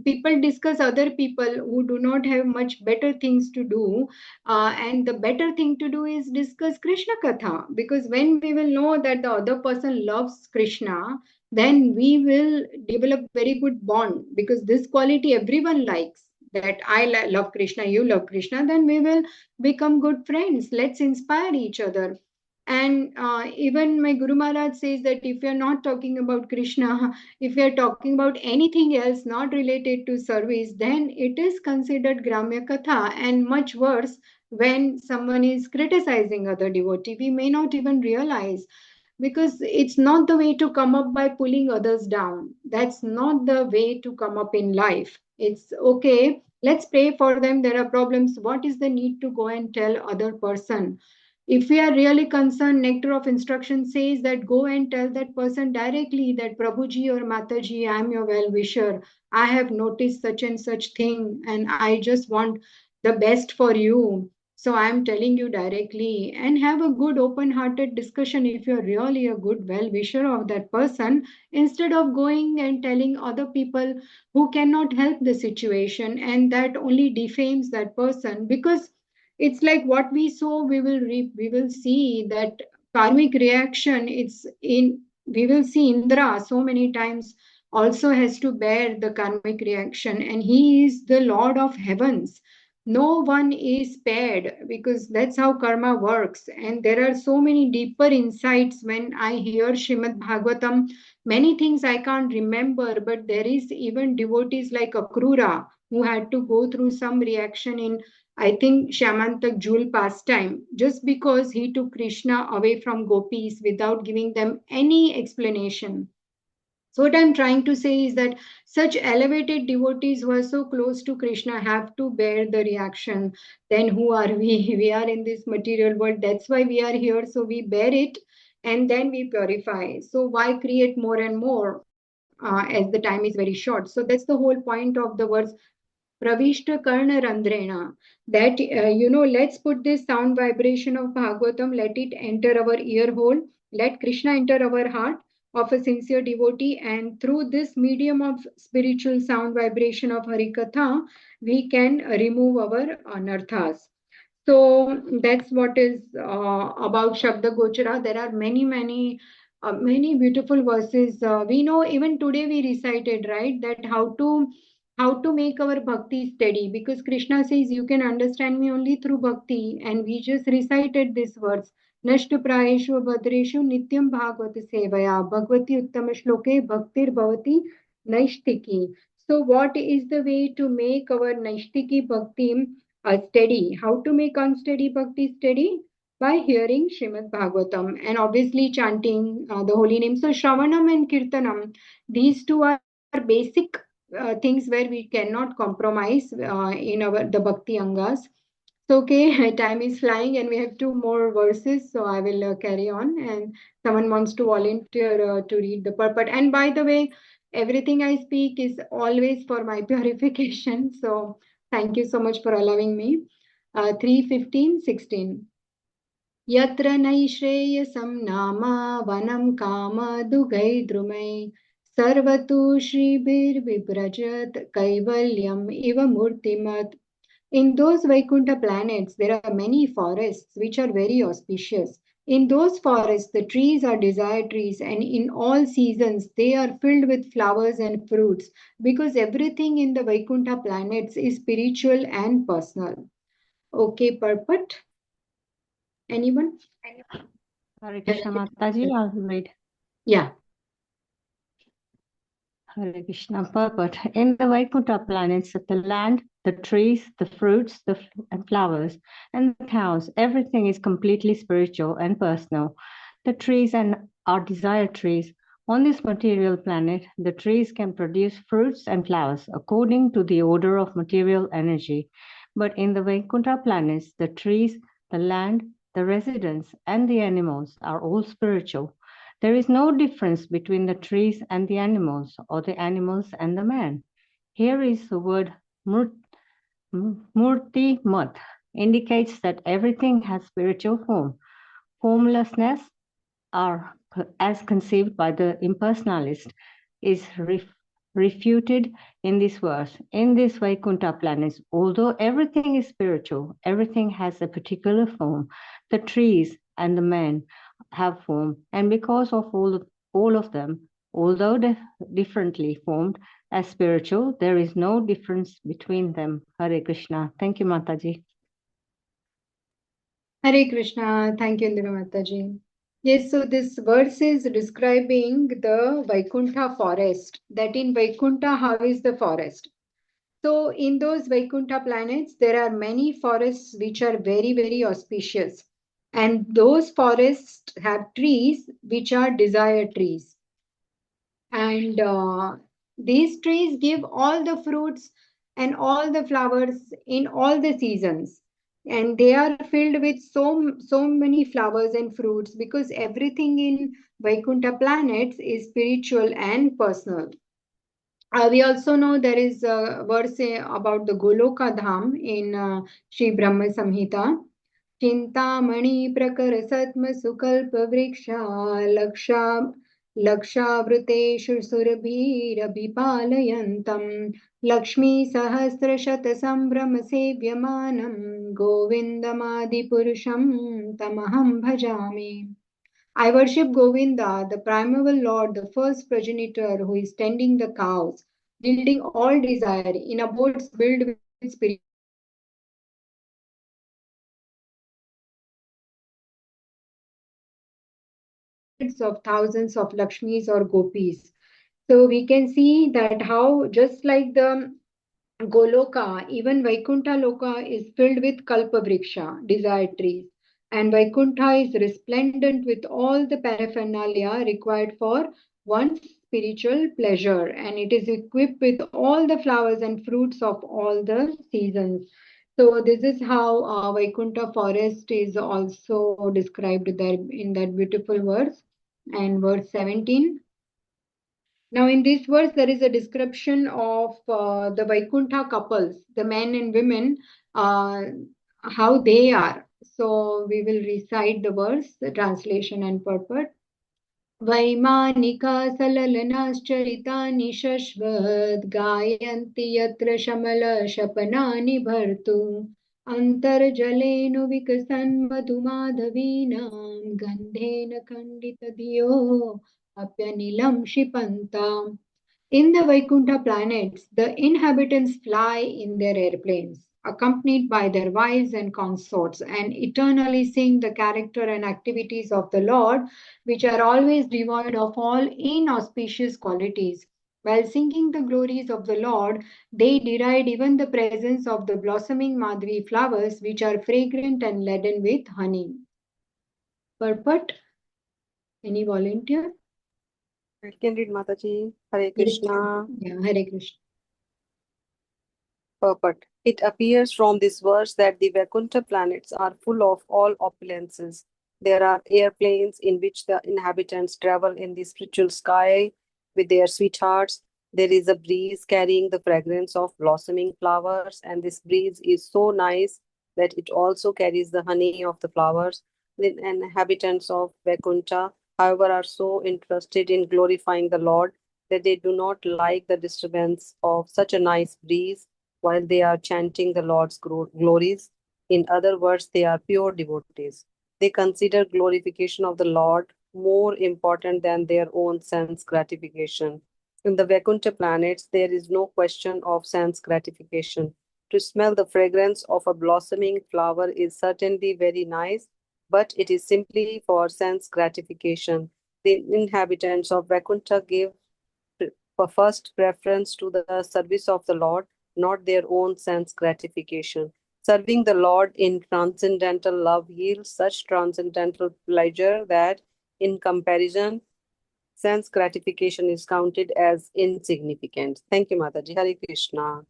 people discuss other people who do not have much better things to do, and the better thing to do is discuss Krishna Katha, because when we will know that the other person loves Krishna, then we will develop very good bond, because this quality everyone likes, that I love Krishna, you love Krishna, then we will become good friends. Let's inspire each other. And even my Guru Maharaj says that if you're not talking about Krishna, if you're talking about anything else not related to service, then it is considered Gramya Katha. And much worse, when someone is criticizing other devotee, we may not even realize, because it's not the way to come up by pulling others down. That's not the way to come up in life. It's okay, let's pray for them, there are problems, what is the need to go and tell other person? If we are really concerned, nectar of instruction says that go and tell that person directly that Prabhuji or Mataji, I am your well wisher, I have noticed such and such thing and I just want the best for you. So I am telling you directly, and have a good open hearted discussion if you're really a good well wisher of that person, instead of going and telling other people who cannot help the situation, and that only defames that person. Because it's like what we sow, we will reap. We will see that karmic reaction. It's in, we will see Indra so many times also has to bear the karmic reaction, and he is the Lord of heavens. No one is spared, because that's how karma works. And there are so many deeper insights when I hear Srimad Bhagavatam. Many things I can't remember, but there is even devotees like Akrura who had to go through some reaction in, I think, Shamantak Jewel pastime, just because he took Krishna away from gopis without giving them any explanation. So, what I'm trying to say is that such elevated devotees who are so close to Krishna have to bear the reaction. Then, who are we? We are in this material world. That's why we are here. So, we bear it and then we purify. So, why create more and more as the time is very short? So, that's the whole point of the verse Pravishta Karna Randrena. That, let's put this sound vibration of Bhagavatam, let it enter our ear hole, let Krishna enter our heart of a sincere devotee, and through this medium of spiritual sound vibration of Harikatha, we can remove our anarthas. So that's what is about Shabda Gochara. There are many beautiful verses. We know even today we recited, right, that how to make our bhakti steady, because Krishna says you can understand me only through bhakti, and we just recited this verse. Nashtu prayeshu bhadreshu nityam bhagavati sevaya bhagavati uttama shloke bhaktir bhavati naishtiki. So what is the way to make our naishtiki bhakti steady? How to make unsteady bhakti steady? By hearing Srimad Bhagavatam and obviously chanting the holy name. So Shravanam and Kirtanam, these two are basic things where we cannot compromise in our the bhakti angas. So okay, time is flying and we have two more verses, so I will carry on. And someone wants to volunteer to read the purport. And by the way, everything I speak is always for my purification. So thank you so much for allowing me. 3:15:16. यत्र नैश्रेयसं नाम वनं कामदुघैद्रुमै सर्वतो श्रीभिर्विभ्रजत् कैवल्यम् इव मूर्तिमत्. In those Vaikuntha planets, there are many forests which are very auspicious. In those forests, the trees are desire trees, and in all seasons, they are filled with flowers and fruits because everything in the Vaikuntha planets is spiritual and personal. Okay, Purport? Anyone? Hare Krishna Mataji, I'll read. Yeah. Hare Krishna purport. In the Vaikuntha planets, the land, the trees, the fruits, and flowers, and the cows, everything is completely spiritual and personal. The trees are desire trees. On this material planet, the trees can produce fruits and flowers according to the order of material energy. But in the Vaikuntha planets, the trees, the land, the residents, and the animals are all spiritual. There is no difference between the trees and the animals, or the animals and the man. Here is the word murti mat, indicates that everything has spiritual form. Formlessness, are, as conceived by the impersonalist, is refuted in this verse. In this Vaikuntha planets, although everything is spiritual, everything has a particular form. The trees and the men have form, and because of all of them, although differently formed as spiritual, there is no difference between them. Hare Krishna. Thank you, Mataji. Hare Krishna. Thank you, Indira Mataji. Yes, so this verse is describing the Vaikuntha forest. That in Vaikuntha, how is the forest? So in those Vaikuntha planets, there are many forests which are very, very auspicious. And those forests have trees which are desire trees. And these trees give all the fruits and all the flowers in all the seasons. And they are filled with so many flowers and fruits because everything in Vaikuntha planets is spiritual and personal. We also know there is a verse about the Goloka Dham in Sri Brahma Samhita. Chintamani prakar satma sukalpa vriksha लक्षावृतेषु सुरभिरभिपालयन्तं लक्ष्मीसहस्रशतसम्भ्रमसेव्यमानं गोविन्दमादिपुरुषं तमहं भजामि. I worship Govinda, the primeval Lord, the first progenitor who is tending the cows, yielding all desire in abodes built with spiritual flowers. Hundreds of thousands of Lakshmis or Gopis. So we can see that how just like the Goloka, even Vaikuntha Loka is filled with Kalpavriksha, desire trees. And Vaikuntha is resplendent with all the paraphernalia required for one's spiritual pleasure. And it is equipped with all the flowers and fruits of all the seasons. So this is how Vaikuntha forest is also described there in that beautiful verse. And verse 17. Now, in this verse, there is a description of the Vaikuntha couples, the men and women, how they are. So, we will recite the verse, the translation and purport. Vaimanika सललनाश्चरितानि शश्वत् गायन्ति यत्र शमलशपनानि भर्तु अन्तर्जलेनु विकसन् मधुमाधवीनां गन्धेन खण्डितधियो अप्यनिलं क्षिपन्ताम्. In the Vaikuntha planets, the inhabitants fly in their airplanes, accompanied by their wives and consorts, and eternally sing the character and activities of the Lord, which are always devoid of all inauspicious qualities. While singing the glories of the Lord, they deride even the presence of the blossoming Madhvi flowers, which are fragrant and laden with honey. Purport? Any volunteer? I can read Mataji. Hare Krishna. Yeah, Hare Krishna. Purport. It appears from this verse that the Vaikuntha planets are full of all opulences. There are airplanes in which the inhabitants travel in the spiritual sky with their sweethearts. There is a breeze carrying the fragrance of blossoming flowers, and this breeze is so nice that it also carries the honey of the flowers. The inhabitants of Vaikuntha, however, are so interested in glorifying the Lord that they do not like the disturbance of such a nice breeze while they are chanting the Lord's glories. In other words, they are pure devotees. They consider glorification of the Lord more important than their own sense gratification. In the Vaikuntha planets, there is no question of sense gratification. To smell the fragrance of a blossoming flower is certainly very nice, but it is simply for sense gratification. The inhabitants of Vaikuntha give first preference to the service of the Lord, not their own sense gratification. Serving the Lord in transcendental love yields such transcendental pleasure that, in comparison, sense gratification is counted as insignificant. Thank you, Mataji. Hare Krishna.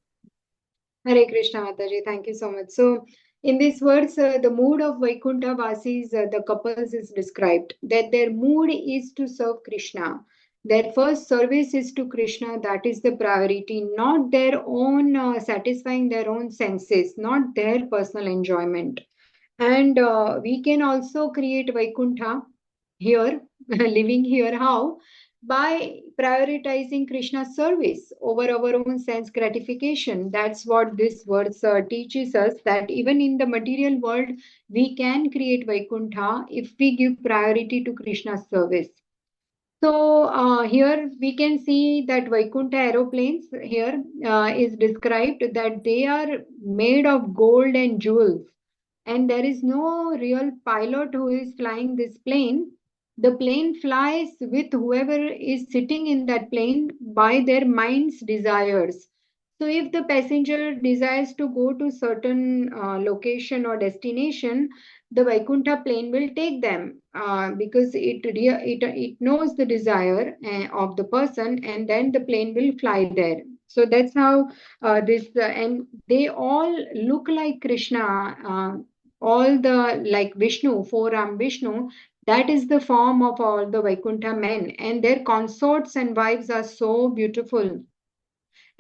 Hare Krishna, Mataji. Thank you so much. So, in these words, the mood of Vaikuntha Vasis, the couples, is described that their mood is to serve Krishna. Their first service is to Krishna, that is the priority, not their own satisfying their own senses, not their personal enjoyment. And we can also create Vaikuntha here, living here. How? By prioritizing Krishna's service over our own sense gratification. That's what this verse teaches us, that even in the material world, we can create Vaikuntha if we give priority to Krishna's service. So here we can see that Vaikuntha aeroplanes here is described that they are made of gold and jewels, and there is no real pilot who is flying this plane. The plane flies with whoever is sitting in that plane by their mind's desires. So if the passenger desires to go to certain location or destination, the Vaikuntha plane will take them because it knows the desire of the person, and then the plane will fly there. So that's how this and they all look like Krishna. All the like Vishnu, four-armed Vishnu, that is the form of all the Vaikuntha men, and their consorts and wives are so beautiful,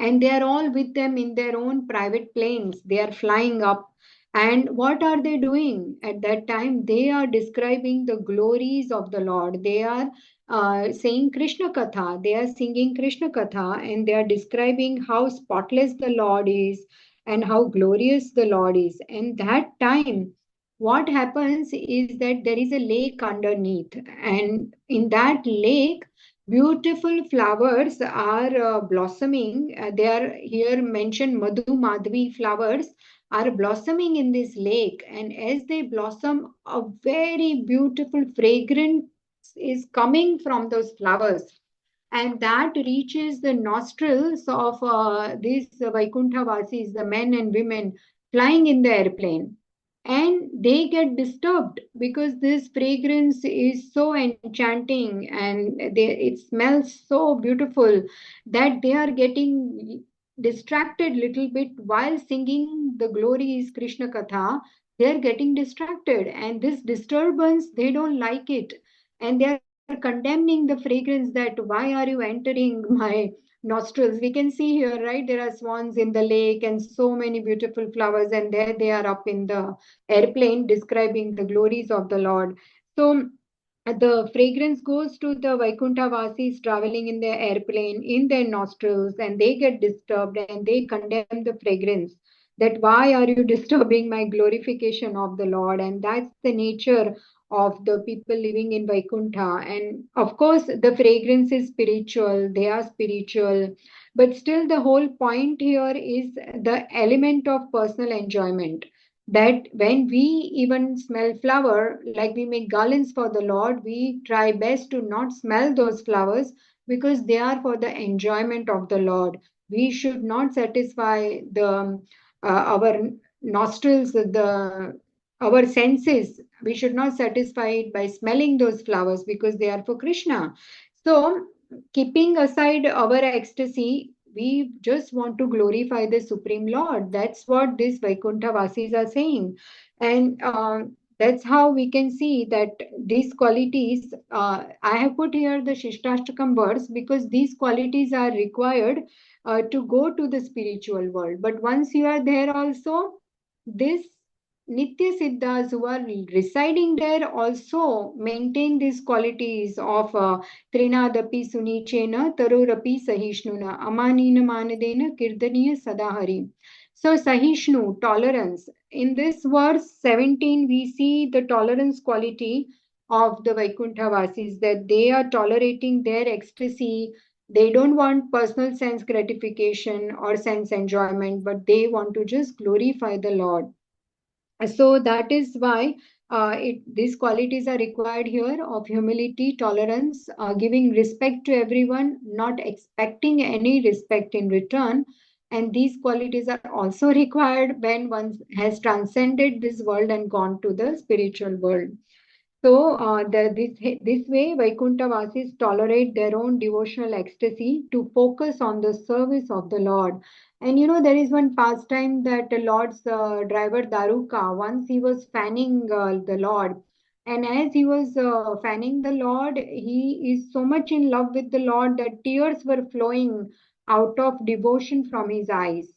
and they are all with them in their own private planes. They are flying up. And what are they doing at that time? They are describing the glories of the Lord. They are saying Krishna Katha. They are singing Krishna Katha, and they are describing how spotless the Lord is and how glorious the Lord is. And that time, what happens is that there is a lake underneath, and in that lake, beautiful flowers are blossoming. They are here mentioned Madhu Madhvi flowers are blossoming in this lake. And as they blossom, a very beautiful fragrance is coming from those flowers. And that reaches the nostrils of these Vaikuntha Vasis, the men and women flying in the airplane, and they get disturbed because this fragrance is so enchanting, and it smells so beautiful that they are getting distracted little bit while singing the glories Krishna Katha. They are getting distracted, and this disturbance, they don't like it, and they are condemning the fragrance, that why are you entering my nostrils? We can see here, right? There are swans in the lake and so many beautiful flowers, and there they are up in the airplane describing the glories of the Lord. So the fragrance goes to the Vaikuntha Vasis traveling in their airplane in their nostrils, and they get disturbed and they condemn the fragrance, that why are you disturbing my glorification of the Lord? And that's the nature of the people living in Vaikuntha. And of course, the fragrance is spiritual, they are spiritual, but still, the whole point here is the element of personal enjoyment, that when we even smell flower, like we make garlands for the Lord, we try best to not smell those flowers because they are for the enjoyment of the Lord. We should not satisfy the our nostrils, the our senses. We should not satisfy it by smelling those flowers because they are for Krishna. So, keeping aside our ecstasy, we just want to glorify the Supreme Lord. That's what these Vaikuntha Vasis are saying. And that's how we can see that these qualities, I have put here the Shishtastakam verse because these qualities are required to go to the spiritual world. But once you are there also, this Nitya Siddhas who are residing there also maintain these qualities of Trinadapi Sunichena Tarorapi Sahishnuna Amanina Manadena Kirdaniya Sadahari. So Sahishnu, tolerance. In this verse 17, we see the tolerance quality of the Vaikuntha Vasis, that they are tolerating their ecstasy. They don't want personal sense gratification or sense enjoyment, but they want to just glorify the Lord. So that is why these qualities are required here of humility, tolerance, giving respect to everyone, not expecting any respect in return. And these qualities are also required when one has transcended this world and gone to the spiritual world. So this way, Vaikuntha Vasis tolerate their own devotional ecstasy to focus on the service of the Lord. And you know, there is one pastime that the Lord's driver Daruka, once he was fanning the Lord. And as he was fanning the Lord, he is so much in love with the Lord that tears were flowing out of devotion from his eyes.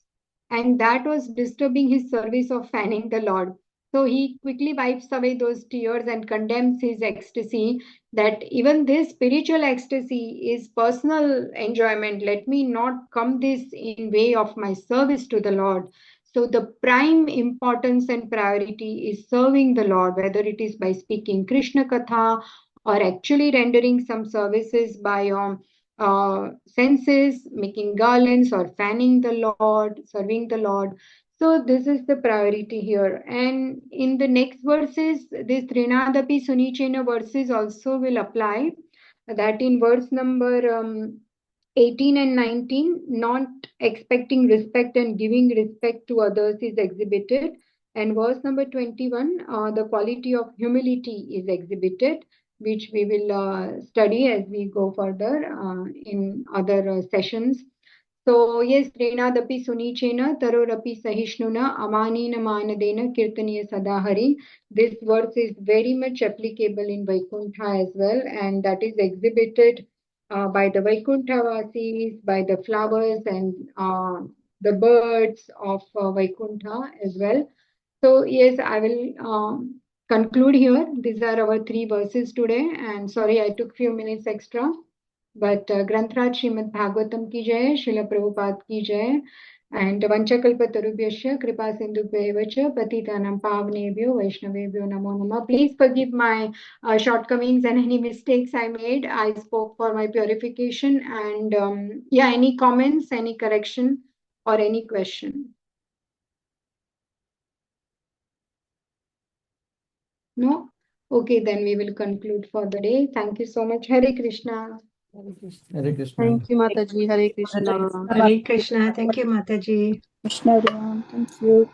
And that was disturbing his service of fanning the Lord. So he quickly wipes away those tears and condemns his ecstasy, that even this spiritual ecstasy is personal enjoyment. Let me not come this in way of my service to the Lord. So the prime importance and priority is serving the Lord, whether it is by speaking Krishna Katha or actually rendering some services by senses, making garlands or fanning the Lord, serving the Lord. So this is the priority here. And in the next verses, this Trinadapi Sunichena verses also will apply. That in verse number 18 and 19, not expecting respect and giving respect to others is exhibited. And verse number 21, the quality of humility is exhibited, which we will study as we go further in other sessions. So yes, Renadapi Sunichena, Tarorapi Sahishnuna, Amanina Manadena, Kirtaniya Sadahari. This verse is very much applicable in Vaikuntha as well, and that is exhibited by the Vaikuntha Vasis, by the flowers and the birds of Vaikuntha as well. So yes, I will conclude here. These are our 3 verses today, and sorry I took few minutes extra. But Granthrat Srimad Bhagavatam ki jai, Srila Prabhupada ki jai, and Vanchakalpatarubhyasya Kripa Sindhubhyevacha Patitanam Pavnebhyo Vaishnavebhyo Namo Namah. Please forgive my shortcomings and any mistakes I made. I spoke for my purification, and yeah, any comments, any correction or any question? No? Okay, then we will conclude for the day. Thank you so much. Hare Krishna. Hare Krishna. Thank you, Mataji. Hare Krishna. Hare Krishna. Thank you, Mataji. Krishna everyone. Thank you.